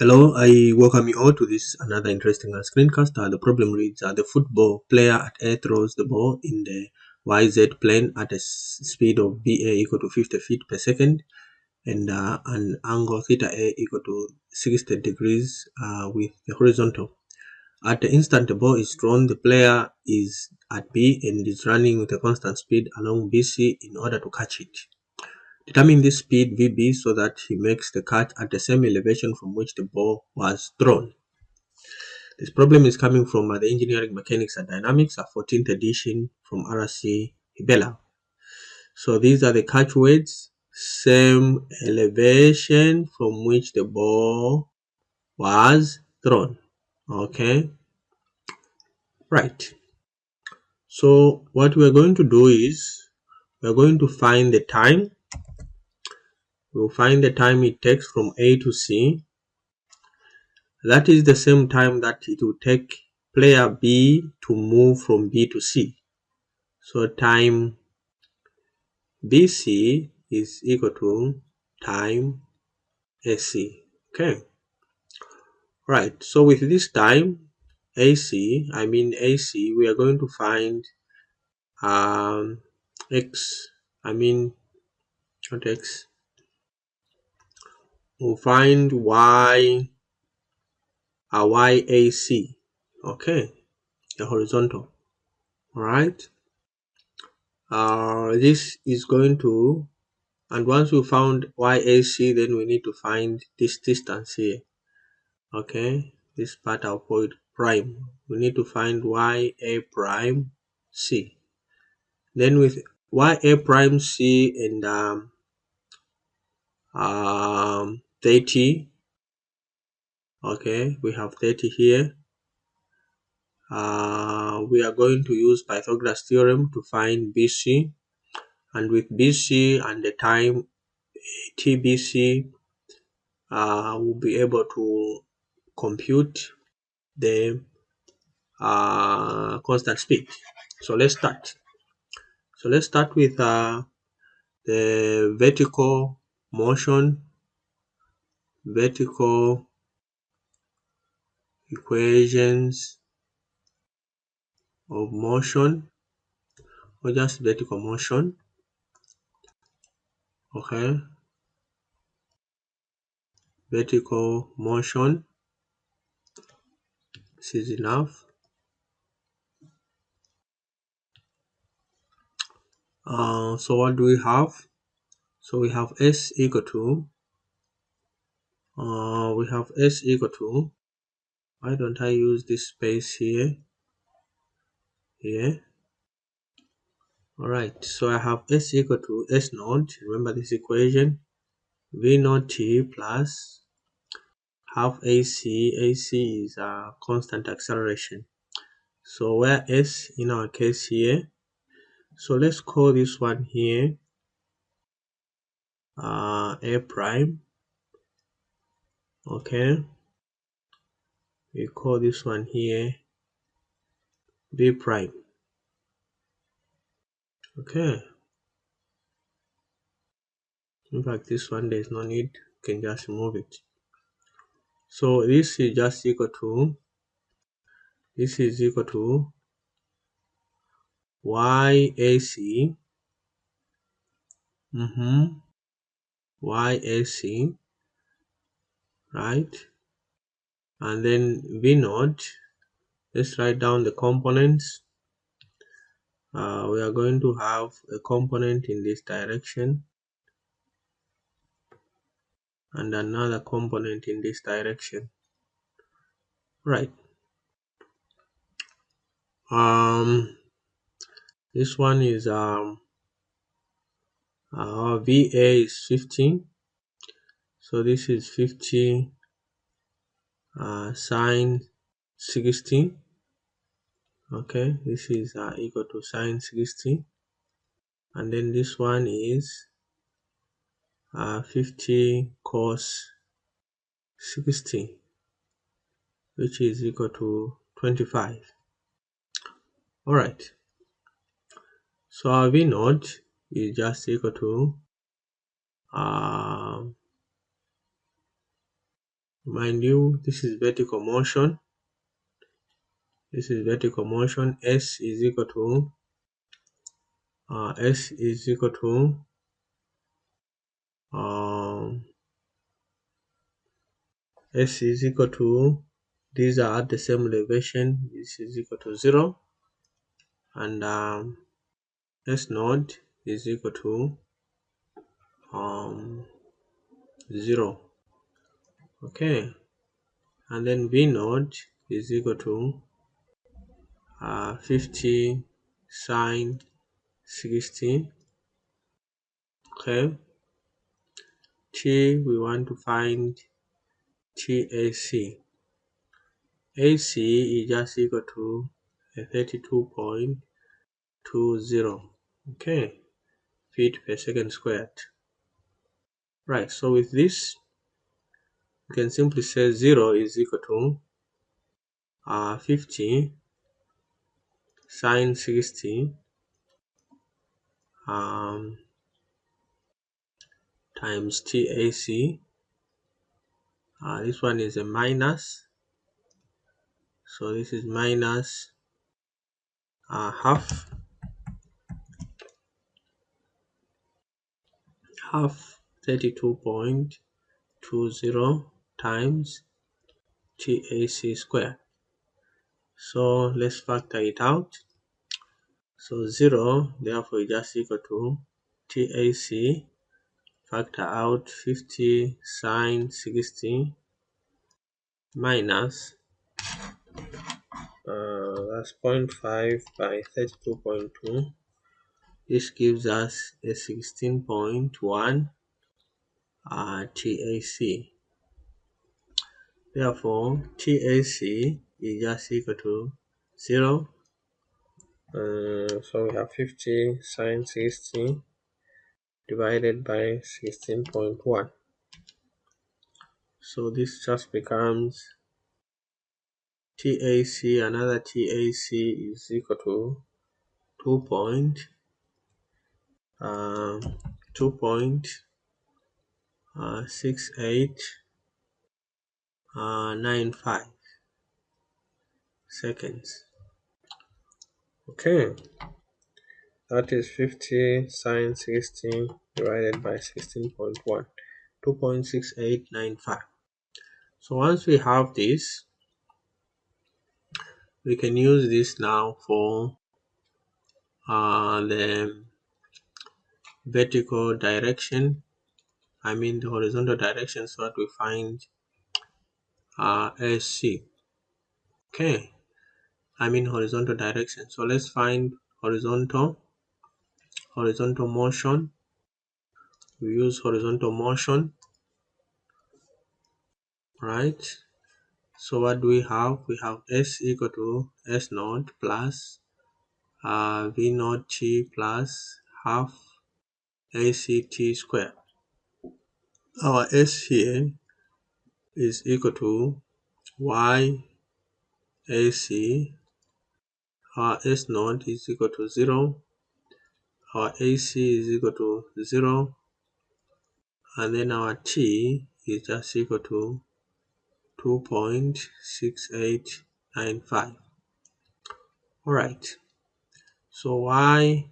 Hello, I welcome you all to this another interesting screencast. The problem reads: the football player at A throws the ball in the YZ plane at a speed of BA equal to 50 feet per second and an angle theta A equal to 60 degrees with the horizontal. At the instant the ball is thrown, the player is at B and is running with a constant speed along BC in order to catch it. Determine this speed Vb so that he makes the catch at the same elevation from which the ball was thrown. This problem is coming from the Engineering Mechanics and Dynamics, a 14th edition from RC Hibbeler. So these are the catchwords: same elevation from which the ball was thrown. Okay, right. So what we're going to do is we're going to find the time. We'll find the time it takes from A to C. That is the same time that it will take player B to move from B to C. So time BC is equal to time AC. Okay, right. So with this time AC, we are going to find X, not X, we'll find Y, YAC. Okay, the horizontal. All right. This is going to, and once we found YAC, then we need to find this distance here. Okay, this part I'll call it prime. We need to find YA prime C. Then with YA prime C and 30, okay, we have 30 here. We are going to use Pythagoras theorem to find BC, and with BC and the time TBC, we'll be able to compute the constant speed. So let's start. So let's start with the vertical motion, vertical equations of motion, or just vertical motion. Okay, vertical motion. This is enough. So what do we have? So we have S equal to why don't I use this space here? Alright, so I have S equal to S naught. Remember this equation, V naught T plus half AC. AC is a constant acceleration. So where S in our case here, so let's call this one here A prime. Okay, we call this one here B prime. Okay, in fact this one there is no need, you can just remove it. So this is just equal to, this is equal to YAC YAC, right? And then V naught, let's write down the components. We are going to have a component in this direction and another component in this direction, right? This one is our VA is 50, so this is 50 sine 60. Okay, this is equal to sine 60, and then this one is 50 cos 60, which is equal to 25. All right, so our V naught is just equal to Mind you, this is vertical motion. This is vertical motion. S is equal to um, S is equal to, these are at the same elevation. This is equal to 0, and S naught is equal to 0. Okay, and then V naught is equal to 50 sine 60. Okay, T, we want to find TAC. AC is just equal to 32.20. Okay, feet per second squared. Right, so with this, you can simply say 0 is equal to 50 sine 60 times TAC. This one is a minus, so this is minus half 32.20 times TAC squared. So let's factor it out. So 0, therefore, is just equal to TAC, factor out 50 sine 60 minus that's 0.5 by 32.2. This gives us a 16.1 TAC. Therefore, TAC is just equal to 0. So we have 50 sine 60 divided by 16.1. So this just becomes TAC, another TAC is equal to 2.6895 seconds. Okay, that is 50 sine 60 divided by 16.1, 2.6895. So once we have this, we can use this now for the vertical direction, the horizontal direction, so that we find SC. Okay, horizontal direction. So let's find horizontal motion. We use horizontal motion, right? So what do we have? We have S equal to S naught plus V naught T plus half ACT squared. Our S here is equal to Y AC. Our S naught is equal to 0. Our AC is equal to 0. And then our T is just equal to 2.6895. Alright, so Y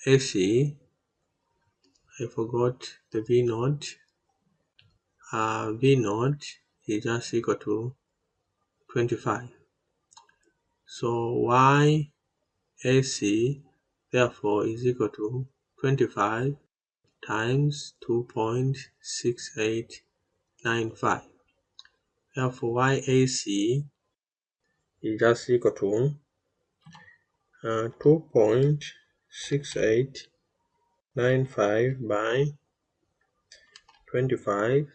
AC, I forgot the V naught. V naught is just equal to 25. So Y AC therefore is equal to 25 times 2.6895. Therefore YAC is just equal to 2.6895 by 25.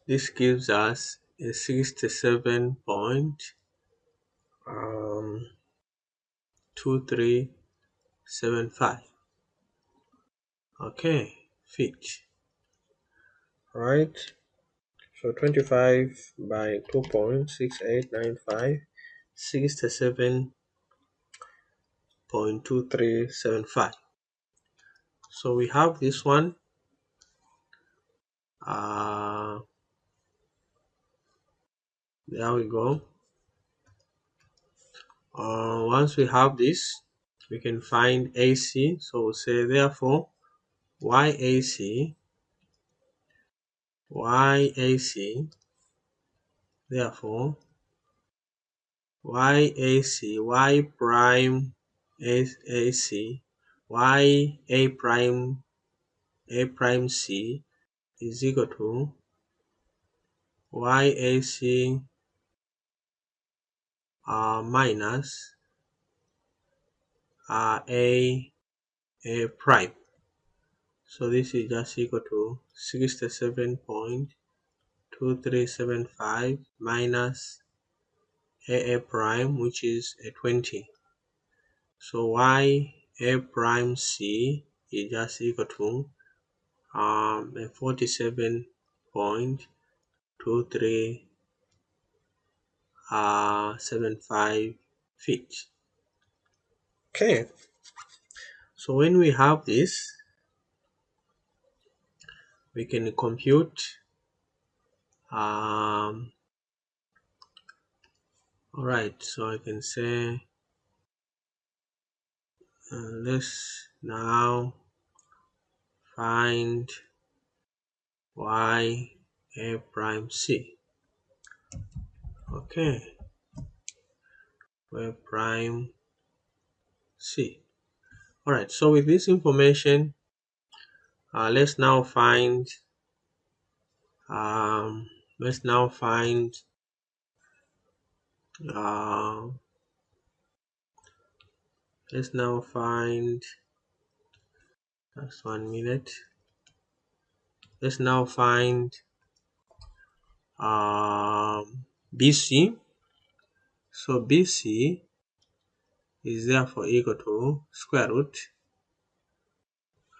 This gives us a 67.2375. Okay, feet. Right, so 25 by 2.6895, 67.2375. So we have this one. there we go. Once we have this, we can find AC. So we'll say therefore YAC, therefore YAC, Y prime AC, Y A prime C is equal to YAC minus A prime. So this is just equal to 67.2375 minus A prime, which is a 20. So Y A prime C is just equal to 47.2375 feet. Okay, so when we have this, we can compute alright, so I can say let's now find Y A prime C. Okay, Y prime C. Alright, so with this information, let's now find let's now find just 1 minute. Let's now find BC. So BC is therefore equal to square root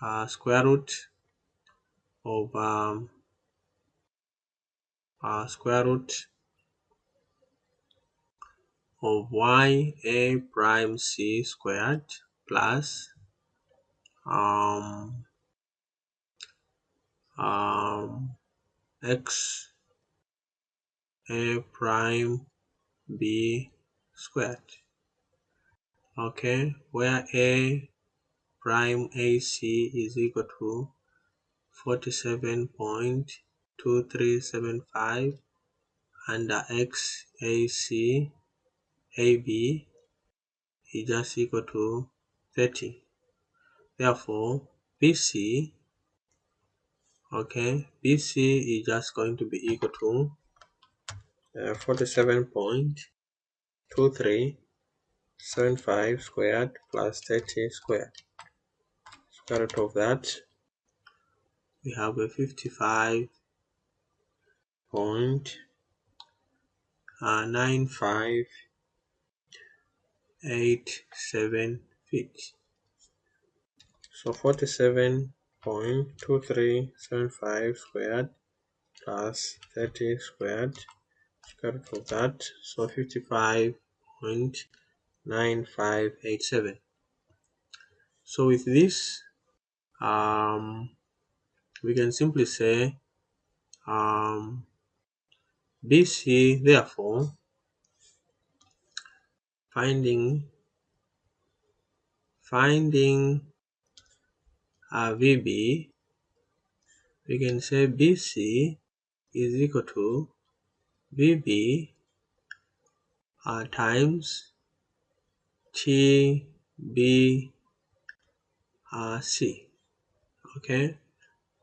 of square root of Y A prime C squared plus X A prime B squared. Okay, where A prime AC is equal to 47.2375 and X AC AB is just equal to 30. Therefore, BC, okay, BC is just going to be equal to 47.2375 squared plus 30 squared. Square root of that, we have a 55.9587 feet. So 47.2375 squared plus 30 squared, square root of that, so 55.9587. So with this, we can simply say BC, therefore finding VB, we can say BC is equal to VB times TBC. Okay,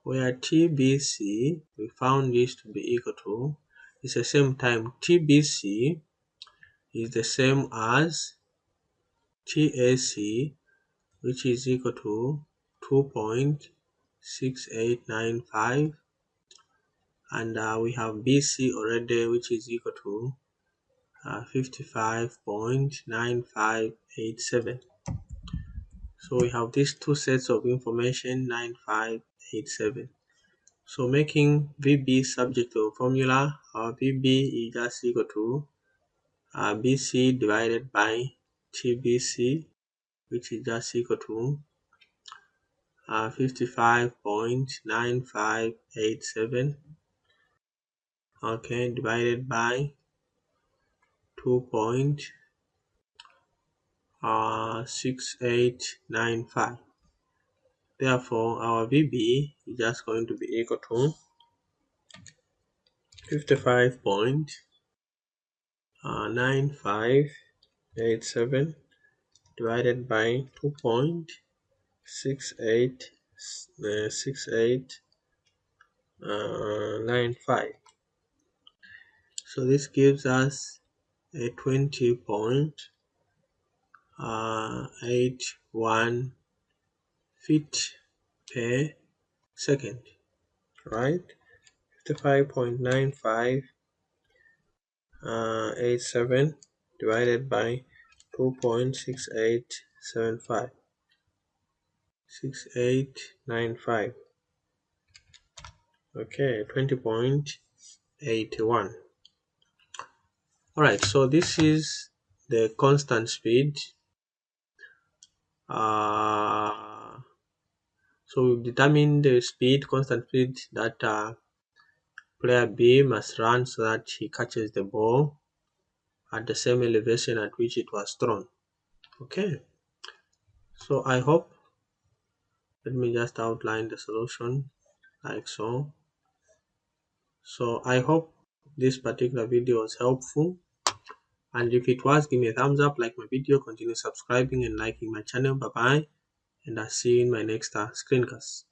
where TBC, we found this to be equal to, it's the same time TBC is the same as TAC, which is equal to 2.6895, and we have BC already, which is equal to 55.9587. So we have these two sets of information, 9587. So making VB subject to a formula, our VB is just equal to BC divided by TBC, which is just equal to 55.9587, okay, divided by 2.6895. Therefore, our VB is just going to be equal to 55.9587 divided by 2.6895. So this gives us a 20.81 feet per second, right? 55.9587 divided by 2.6875, 6895, okay, 20.81. Alright, so this is the constant speed. So we've determined the constant speed that player B must run so that he catches the ball at the same elevation at which it was thrown. Okay, so I hope, let me just outline the solution like so. So I hope this particular video was helpful, and if it was, give me a thumbs up, like my video, continue subscribing and liking my channel. Bye bye, and I'll see you in my next screencast.